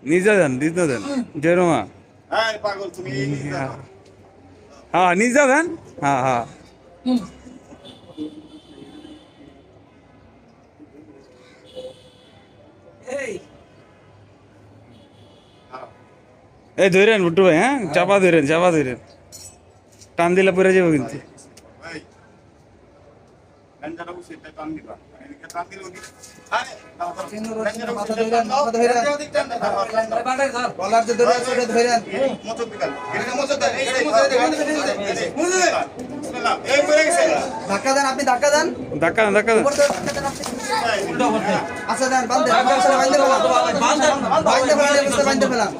নিজা দেন জেরোমা হ্যাঁ নিজা দেন হ্যাঁ হ্যাঁ এই ধরেন বুট্টু ভাই, হ্যাঁ চাপা ধরেন টান দিলে পড়ে যাবো কিন্তু। ধাক্কা দেন, আপনি ধাক্কা দেন, ধাক্কা দেন আচ্ছা দেন, বান্ধে ফেলাম।